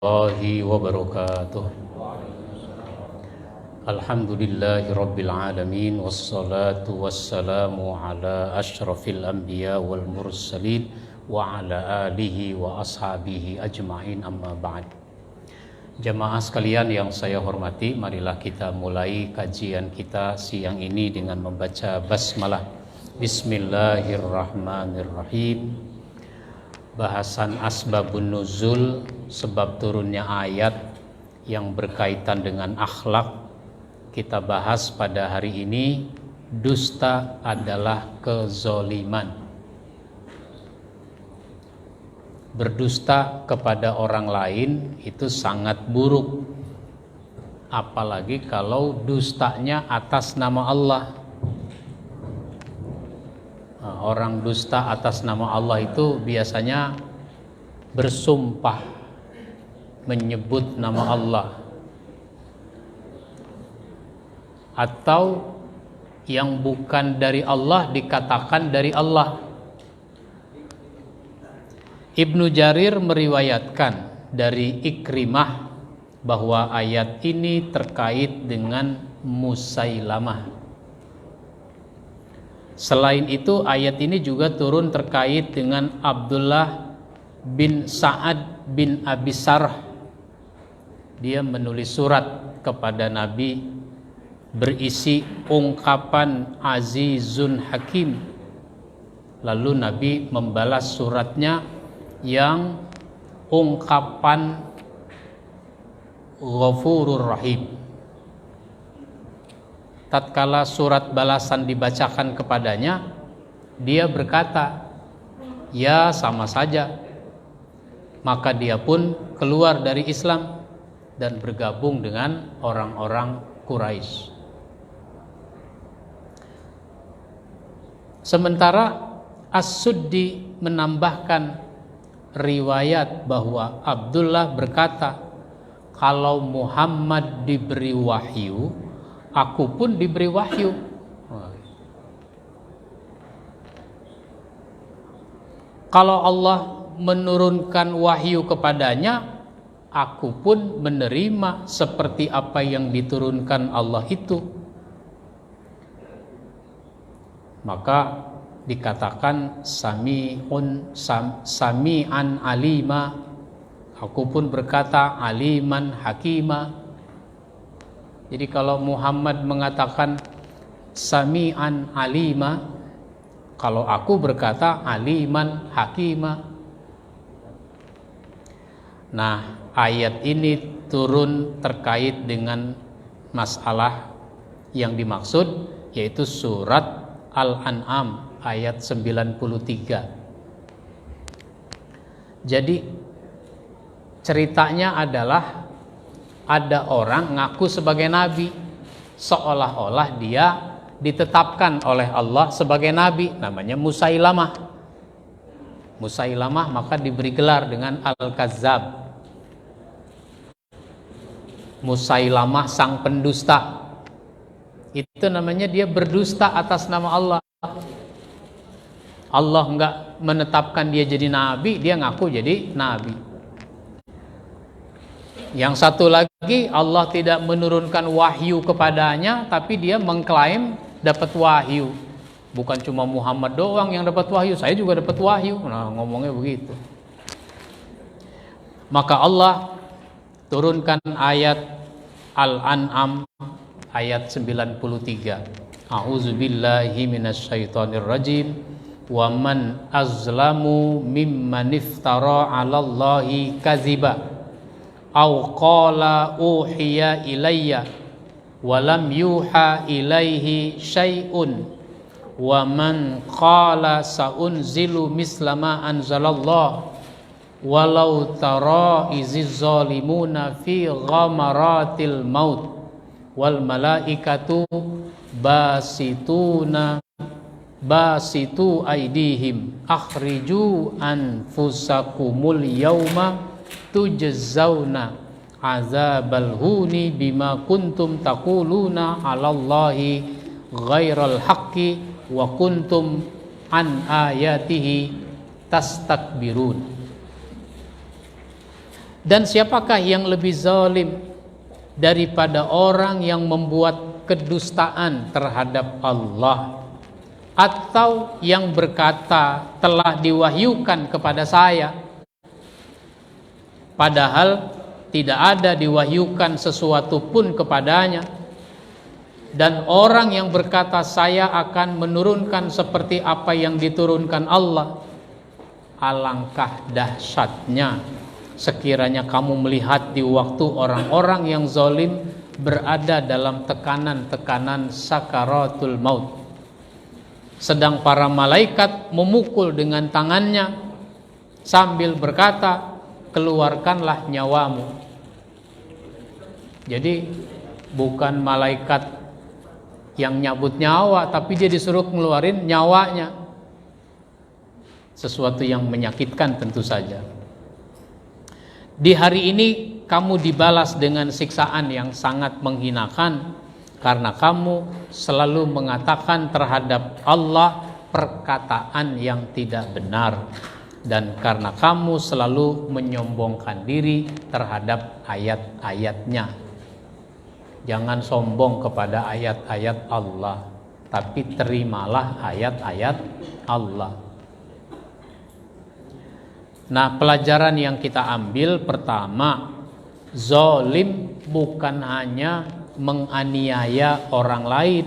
warahmatullahi wabarakatuh. Alhamdulillahi rabbil alamin, wassalatu wassalamu ala asyrafil anbiya wal mursalin wa ala alihi wa ashabihi ajma'in, amma ba'd. Jamaah sekalian yang saya hormati, marilah kita mulai kajian kita siang ini dengan membaca basmalah. Bismillahirrahmanirrahim. Bahasan asbabun nuzul, sebab turunnya ayat yang berkaitan dengan akhlak, kita bahas pada hari ini. Dusta adalah kezoliman. Berdusta kepada orang lain itu sangat buruk, apalagi kalau dustanya atas nama Allah. Orang dusta atas nama Allah itu biasanya bersumpah menyebut nama Allah, atau yang bukan dari Allah dikatakan dari Allah. Ibnu Jarir meriwayatkan dari Ikrimah bahwa ayat ini terkait dengan Musailamah. Selain itu, ayat ini juga turun terkait dengan Abdullah bin Sa'ad bin Abi Sarh. Dia menulis surat kepada Nabi berisi ungkapan Azizun Hakim. Lalu Nabi membalas suratnya yang ungkapan Ghafurur Rahim. Tatkala surat balasan dibacakan kepadanya, dia berkata, "Ya, sama saja." Maka dia pun keluar dari Islam dan bergabung dengan orang-orang Quraisy. Sementara As-Suddi menambahkan riwayat bahwa Abdullah berkata, "Kalau Muhammad diberi wahyu, aku pun diberi wahyu." Kalau Allah menurunkan wahyu kepadanya, aku pun menerima seperti apa yang diturunkan Allah itu. Maka dikatakan sami'an alima, aku pun berkata aliman hakima. Jadi kalau Muhammad mengatakan sami'an alima, kalau aku berkata aliman hakima. Nah, ayat ini turun terkait dengan masalah yang dimaksud, yaitu surat Al-An'am ayat 93. Jadi ceritanya adalah ada orang ngaku sebagai nabi, seolah-olah dia ditetapkan oleh Allah sebagai nabi, namanya Musailamah. Musailamah maka diberi gelar dengan Al-Kazzab. Musailamah sang pendusta. Itu namanya dia berdusta atas nama Allah. Allah enggak menetapkan dia jadi nabi, dia ngaku jadi nabi. Yang satu lagi, Allah tidak menurunkan wahyu kepadanya, tapi dia mengklaim dapat wahyu. Bukan cuma Muhammad doang yang dapat wahyu, saya juga dapat wahyu. Nah, ngomongnya begitu. Maka Allah turunkan ayat Al-An'am ayat 93. A'udzubillahi minasyaitonir rajim. Wa man azlamu mimman iftara 'alallahi kadziba aw qala uhiya ilayya wa lam yuha ilaihi syai'un wa man qala saunzilu mislama anzalallah walau tara iziz zalimuna fi ghamaratil maut wal malaikatu basitu aidihim akhriju anfusakumul yauma tujzauna azabal huni bima kuntum taquluna 'alallahi ghairal haqqi wa kuntum an ayatihi tastakbirun. Dan siapakah yang lebih zalim daripada orang yang membuat kedustaan terhadap Allah, atau yang berkata telah diwahyukan kepada saya, padahal tidak ada diwahyukan sesuatu pun kepadanya. Dan orang yang berkata saya akan menurunkan seperti apa yang diturunkan Allah. Alangkah dahsyatnya sekiranya kamu melihat di waktu orang-orang yang zalim berada dalam tekanan-tekanan sakaratul maut, sedang para malaikat memukul dengan tangannya sambil berkata, keluarkanlah nyawamu. Jadi bukan malaikat yang nyabut nyawa, tapi dia disuruh ngeluarin nyawanya. Sesuatu yang menyakitkan tentu saja. Di hari ini kamu dibalas dengan siksaan yang sangat menghinakan, karena kamu selalu mengatakan terhadap Allah perkataan yang tidak benar, dan karena kamu selalu menyombongkan diri terhadap ayat-ayatnya. Jangan sombong kepada ayat-ayat Allah, tapi terimalah ayat-ayat Allah. Nah, pelajaran yang kita ambil pertama, zalim bukan hanya menganiaya orang lain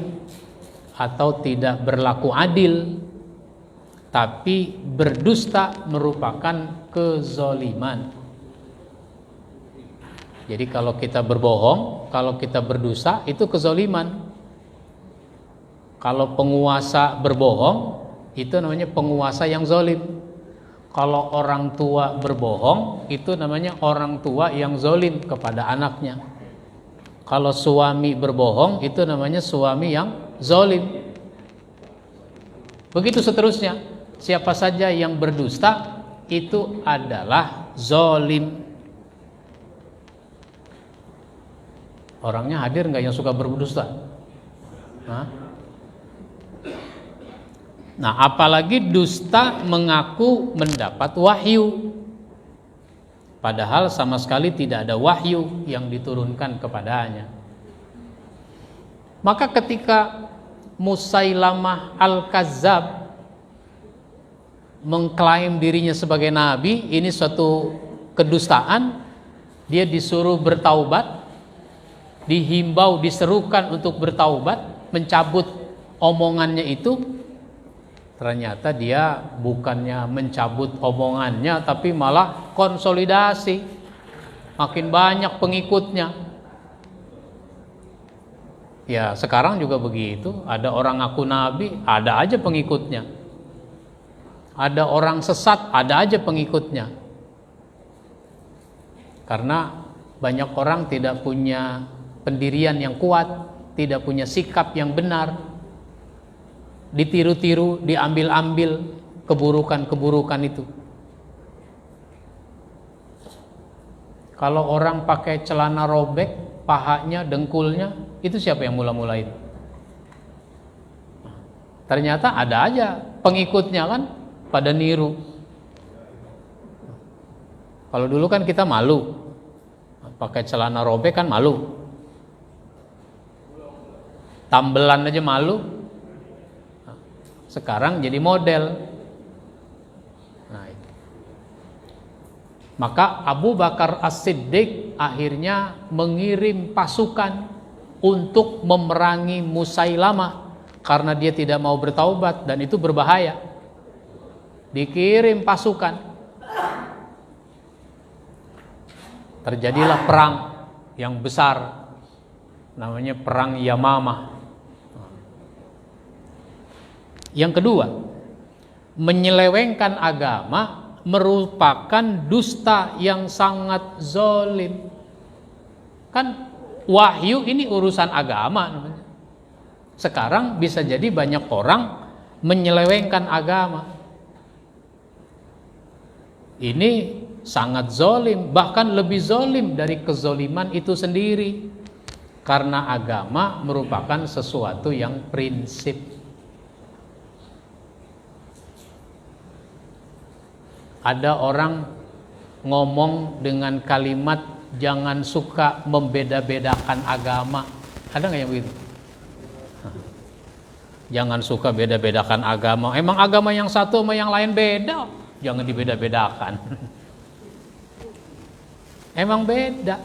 atau tidak berlaku adil, tapi berdusta merupakan kezaliman. Jadi kalau kita berbohong, kalau kita berdusta, itu kezaliman. Kalau penguasa berbohong, itu namanya penguasa yang zalim. Kalau orang tua berbohong, itu namanya orang tua yang zalim kepada anaknya. Kalau suami berbohong, itu namanya suami yang zalim. Begitu seterusnya. Siapa saja yang berdusta, itu adalah zalim. Orangnya hadir nggak yang suka berdusta? Nah, apalagi dusta mengaku mendapat wahyu, padahal sama sekali tidak ada wahyu yang diturunkan kepadanya. Maka ketika Musailamah Al-Kazzab mengklaim dirinya sebagai nabi, ini suatu kedustaan. Dia disuruh bertaubat, dihimbau, diserukan untuk bertaubat, mencabut omongannya itu. Ternyata dia bukannya mencabut omongannya, tapi malah konsolidasi, makin banyak pengikutnya. Ya sekarang juga begitu, ada orang ngaku nabi, ada aja pengikutnya. Ada orang sesat, ada aja pengikutnya. Karena banyak orang tidak punya pendirian yang kuat, tidak punya sikap yang benar, ditiru-tiru, diambil-ambil keburukan-keburukan itu. Kalau orang pakai celana robek, pahanya, dengkulnya, itu siapa yang mula-mulain? Ternyata ada aja pengikutnya kan, pada niru. Kalau dulu kan kita malu, pakai celana robek kan malu. Tambelan aja malu. Sekarang jadi model. Nah, maka Abu Bakar As-Siddiq akhirnya mengirim pasukan untuk memerangi Musailamah karena dia tidak mau bertaubat dan itu berbahaya. Dikirim pasukan. Terjadilah perang yang besar, namanya perang Yamamah. Yang kedua, menyelewengkan agama merupakan dusta yang sangat zalim. Kan wahyu ini urusan agama namanya. Sekarang bisa jadi banyak orang menyelewengkan agama. Ini sangat zalim, bahkan lebih zalim dari kezaliman itu sendiri. Karena agama merupakan sesuatu yang prinsip. Ada orang ngomong dengan kalimat jangan suka membeda-bedakan agama. Ada nggak yang begitu? Jangan suka beda-bedakan agama. Emang agama yang satu sama yang lain beda, jangan dibeda-bedakan. Emang beda.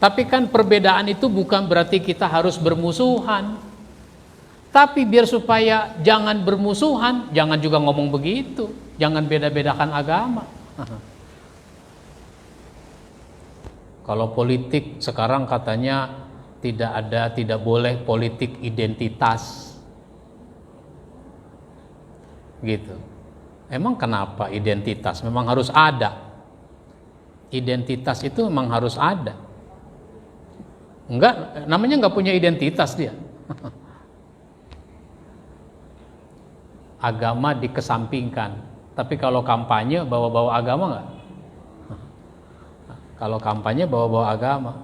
Tapi kan perbedaan itu bukan berarti kita harus bermusuhan. Tapi biar supaya jangan bermusuhan, jangan juga ngomong begitu. Jangan beda-bedakan agama. Kalau politik sekarang katanya tidak boleh politik identitas. Gitu. Emang kenapa identitas? Memang harus ada. Identitas itu memang harus ada. Enggak, namanya enggak punya identitas dia. Agama dikesampingkan. Tapi kalau kampanye bawa-bawa agama enggak? Kalau kampanye bawa-bawa agama.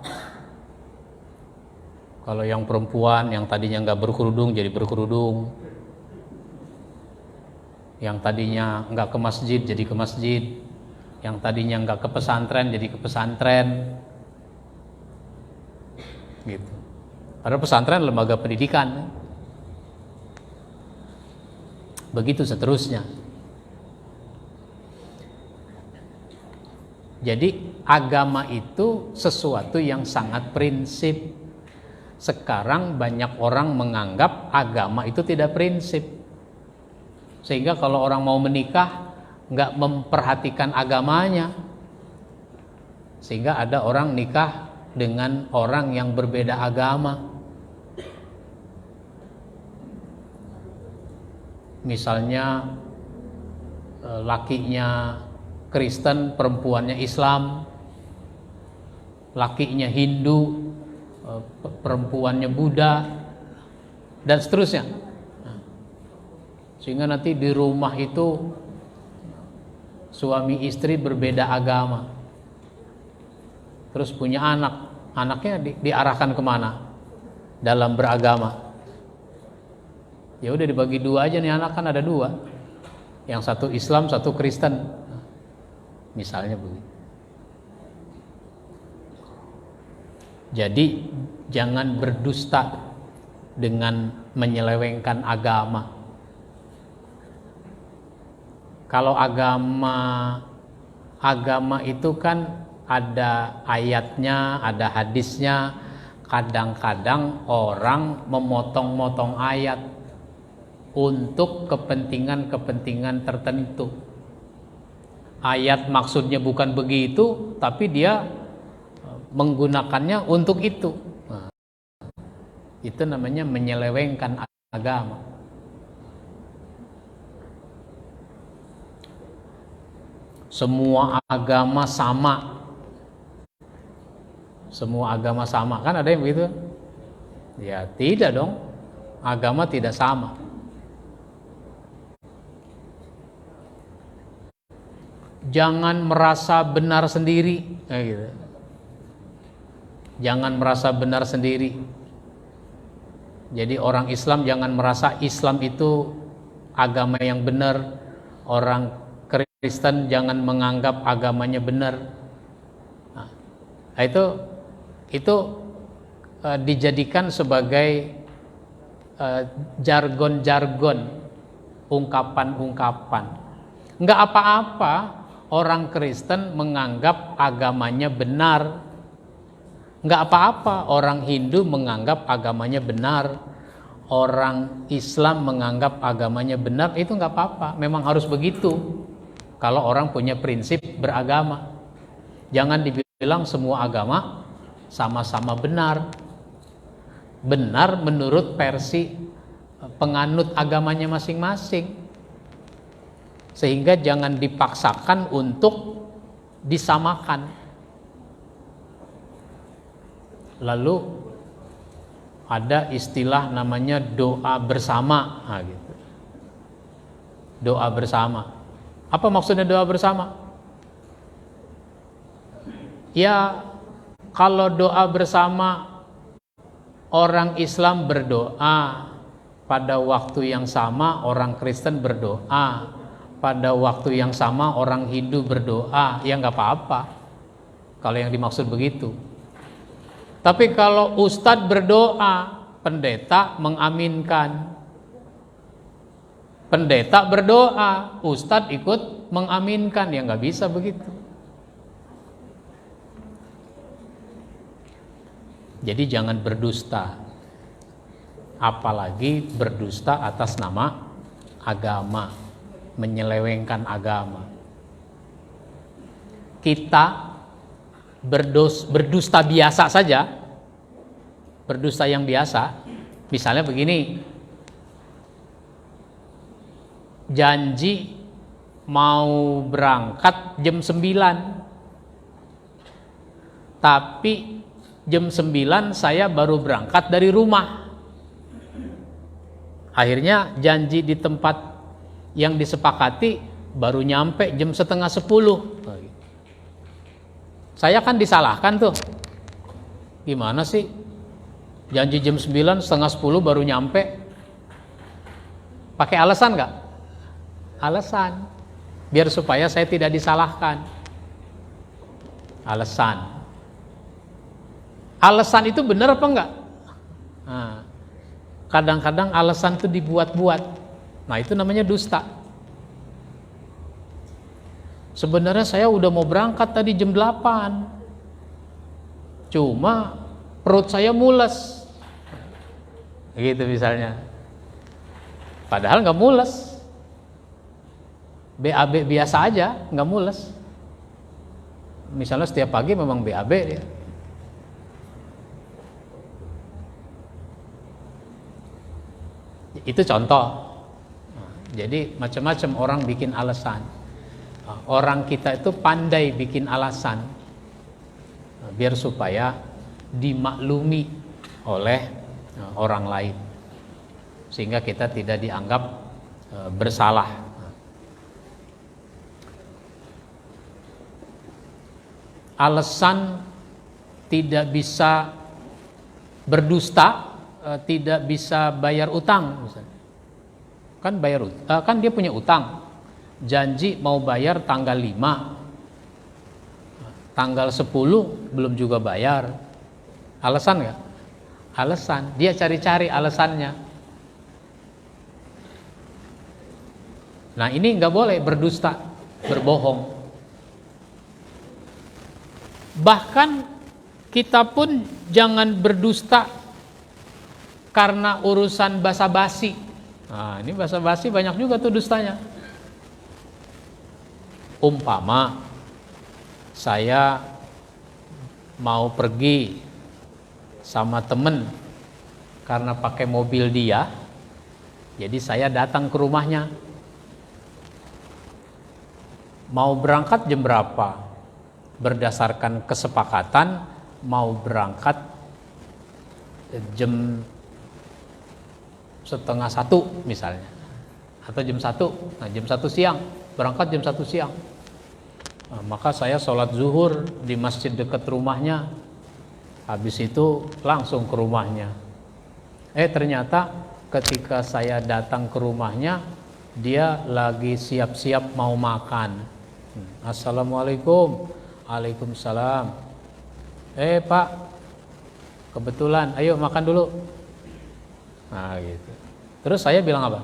Kalau yang perempuan yang tadinya enggak berkerudung jadi berkerudung. Yang tadinya enggak ke masjid jadi ke masjid. Yang tadinya enggak ke pesantren jadi ke pesantren. Gitu. Padahal pesantren lembaga pendidikan. Begitu seterusnya. Jadi agama itu sesuatu yang sangat prinsip. Sekarang banyak orang menganggap agama itu tidak prinsip. Sehingga kalau orang mau menikah nggak memperhatikan agamanya. Sehingga ada orang nikah dengan orang yang berbeda agama. Misalnya lakinya Kristen, perempuannya Islam, lakinya Hindu, perempuannya Buddha, dan seterusnya. Sehingga nanti di rumah itu suami istri berbeda agama. Terus punya anak, anaknya diarahkan kemana? Dalam beragama. Ya udah dibagi dua aja nih anak, kan ada dua. Yang satu Islam, satu Kristen. Misalnya begitu. Jadi jangan berdusta dengan menyelewengkan agama. Kalau agama itu kan ada ayatnya, ada hadisnya. Kadang-kadang orang memotong-motong ayat untuk kepentingan-kepentingan tertentu. Ayat maksudnya bukan begitu, tapi dia menggunakannya untuk itu. Nah, itu namanya menyelewengkan agama. Semua agama sama. Semua agama sama. Kan ada yang begitu? Ya tidak dong. Agama tidak sama. Jangan merasa benar sendiri. Kayak gitu. Jangan merasa benar sendiri. Jadi orang Islam jangan merasa Islam itu agama yang benar. Orang Kristen jangan menganggap agamanya benar. Nah, itu dijadikan sebagai jargon-jargon, ungkapan-ungkapan. Enggak apa-apa orang Kristen menganggap agamanya benar. Enggak apa-apa orang Hindu menganggap agamanya benar. Orang Islam menganggap agamanya benar, itu enggak apa-apa. Memang harus begitu. Kalau orang punya prinsip beragama. Jangan dibilang semua agama sama-sama benar. Benar menurut versi penganut agamanya masing-masing. Sehingga jangan dipaksakan untuk disamakan. Lalu ada istilah namanya doa bersama. Nah, gitu. Doa bersama. Apa maksudnya doa bersama? Ya, kalau doa bersama, orang Islam berdoa pada waktu yang sama, orang Kristen berdoa pada waktu yang sama orang Hindu berdoa, ya nggak apa-apa kalau yang dimaksud begitu. Tapi kalau ustadz berdoa, pendeta mengaminkan. Pendeta berdoa, ustadz ikut mengaminkan, ya nggak bisa begitu. Jadi jangan berdusta, apalagi berdusta atas nama agama, menyelewengkan agama. Kita berdusta biasa saja, berdusta yang biasa, misalnya begini, janji mau berangkat jam 9, tapi jam 9 saya baru berangkat dari rumah. Akhirnya janji di tempat yang disepakati baru nyampe jam setengah 10. Saya kan disalahkan tuh. Gimana sih? Janji jam 9, setengah 10 baru nyampe. Pakai alasan nggak? Alasan. Biar supaya saya tidak disalahkan. Alasan. Alasan itu benar apa enggak? Nah, kadang-kadang alasan itu dibuat-buat. Nah, itu namanya dusta. Sebenarnya saya udah mau berangkat tadi jam 8. Cuma perut saya mules. Gitu misalnya. Padahal nggak mules. BAB biasa aja, nggak mules. Misalnya setiap pagi memang BAB dia. Itu contoh. Jadi macam-macam orang bikin alasan. Orang kita itu pandai bikin alasan biar supaya dimaklumi oleh orang lain, sehingga kita tidak dianggap bersalah. Alasan tidak bisa berdusta, tidak bisa bayar utang misalnya. Kan dia punya utang, janji mau bayar tanggal 5, tanggal 10 belum juga bayar. Alasan nggak? Alasan. Dia cari-cari alasannya. Nah, ini nggak boleh berdusta, berbohong. Bahkan kita pun jangan berdusta karena urusan basa-basi. Nah, ini basa-basi banyak juga tuh dustanya. Umpama saya mau pergi sama temen karena pakai mobil dia, jadi saya datang ke rumahnya. Mau berangkat jam berapa? Berdasarkan kesepakatan mau berangkat jam setengah 1 misalnya, atau jam 1. Nah, jam 1 siang, berangkat jam 1 siang. Nah, maka saya sholat zuhur di masjid dekat rumahnya, habis itu langsung ke rumahnya. Ternyata ketika saya datang ke rumahnya, dia lagi siap-siap mau makan. Assalamualaikum. Waalaikumsalam. Pak, kebetulan, ayo makan dulu. Nah, gitu. Terus saya bilang apa?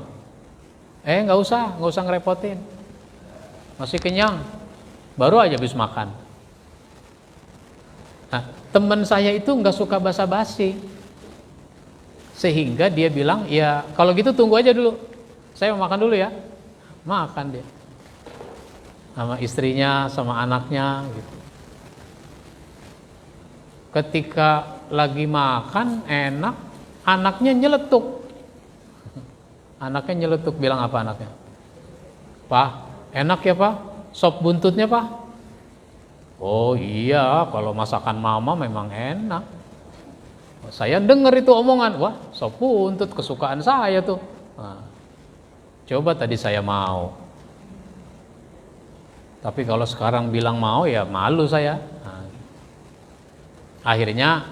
Nggak usah ngerepotin. Masih kenyang, baru aja habis makan. Nah, teman saya itu nggak suka basa-basi, sehingga dia bilang, ya kalau gitu tunggu aja dulu, saya mau makan dulu ya. Makan dia, sama istrinya, sama anaknya, gitu. Ketika lagi makan enak, anaknya nyeletuk. Anaknya nyeletuk, bilang apa anaknya? Pak, enak ya Pak? Sop buntutnya Pak? Oh iya, kalau masakan mama memang enak. Saya dengar itu omongan, wah sop buntut kesukaan saya tuh. Nah, coba tadi saya mau. Tapi kalau sekarang bilang mau, ya malu saya. Nah, akhirnya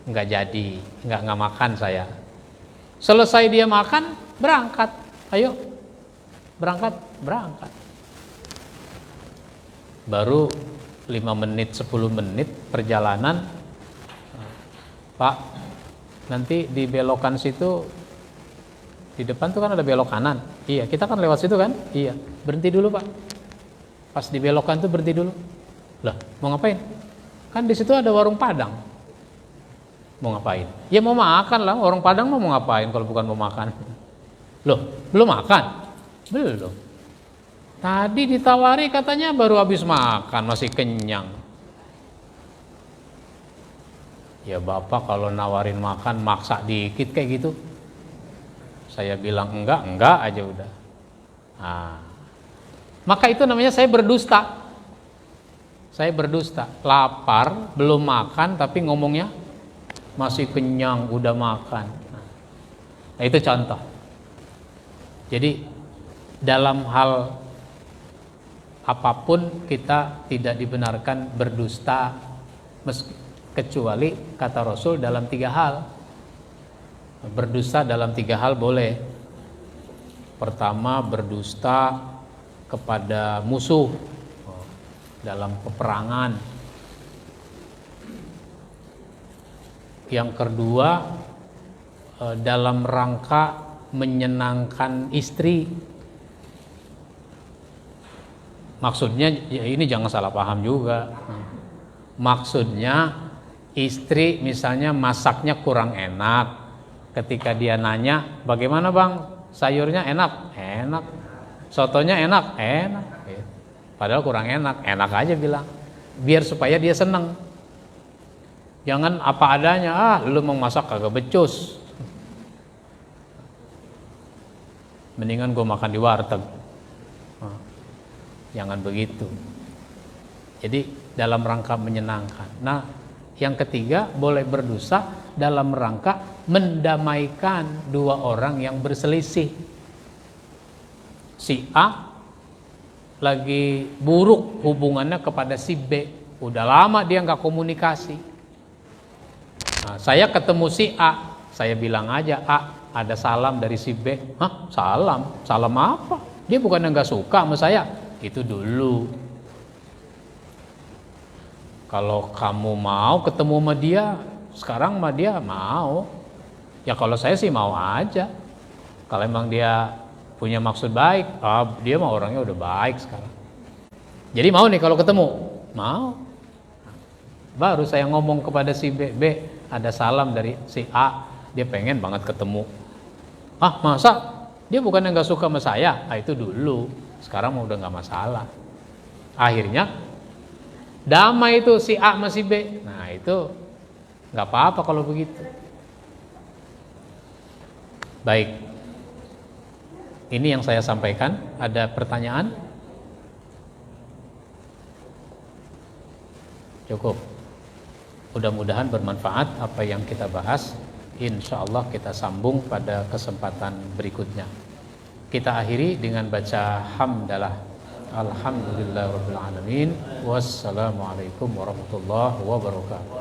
nggak jadi, nggak makan saya. Selesai dia makan, berangkat. Ayo, berangkat. baru 5 menit 10 menit perjalanan, Pak, nanti di belokan situ, di depan tuh kan ada belok kanan. Iya, kita kan lewat situ kan? Iya, berhenti dulu Pak. Pas di belokan tuh berhenti dulu. Lah, mau ngapain? Kan di situ ada warung Padang. Mau ngapain? Ya mau makan lah, warung Padang mau ngapain kalau bukan mau makan? Loh, belum makan? Belum. Tadi ditawari katanya baru habis makan, masih kenyang. Ya Bapak kalau nawarin makan maksa dikit kayak gitu. Saya bilang enggak aja udah. Nah, maka itu namanya saya berdusta. Saya berdusta. Lapar, belum makan tapi ngomongnya masih kenyang, udah makan. Nah, itu contoh. Jadi dalam hal apapun kita tidak dibenarkan berdusta, kecuali kata Rasul dalam 3 hal. Berdusta dalam 3 hal boleh. Pertama, berdusta kepada musuh dalam peperangan. Yang kedua, dalam rangka menyenangkan istri. Maksudnya ya ini jangan salah paham juga. Maksudnya istri misalnya masaknya kurang enak. Ketika dia nanya, bagaimana Bang? Sayurnya enak? Enak. Sotonya enak? Enak. Padahal kurang enak. Enak aja bilang. Biar supaya dia seneng. Jangan apa adanya. Lu mau masak kagak becus. Mendingan gue makan di warteg. Jangan begitu. Jadi dalam rangka menyenangkan. Nah, yang ketiga boleh berdosa dalam rangka mendamaikan 2 orang yang berselisih. Si A lagi buruk hubungannya kepada si B. Udah lama dia nggak komunikasi. Nah, saya ketemu si A, saya bilang aja, A, ada salam dari si B. Hah? Salam? Salam apa? Dia bukan nggak suka sama saya. Itu dulu. Kalau kamu mau ketemu sama dia, sekarang sama dia mau. Ya kalau saya sih mau aja. Kalau emang dia punya maksud baik, dia mah orangnya udah baik sekarang. Jadi mau nih kalau ketemu, mau. Baru saya ngomong kepada si B, B ada salam dari si A, dia pengen banget ketemu. Ah masa? Dia bukan yang gak suka sama saya? Itu dulu. Sekarang udah gak masalah. Akhirnya damai itu si A sama si B. Nah itu gak apa-apa kalau begitu. Baik. Ini yang saya sampaikan. Ada pertanyaan? Cukup. Mudah-mudahan bermanfaat apa yang kita bahas. Insya Allah kita sambung pada kesempatan berikutnya. Kita akhiri dengan baca hamdalah. Alhamdulillahirabbil alamin. Wassalamualaikum warahmatullahi wabarakatuh.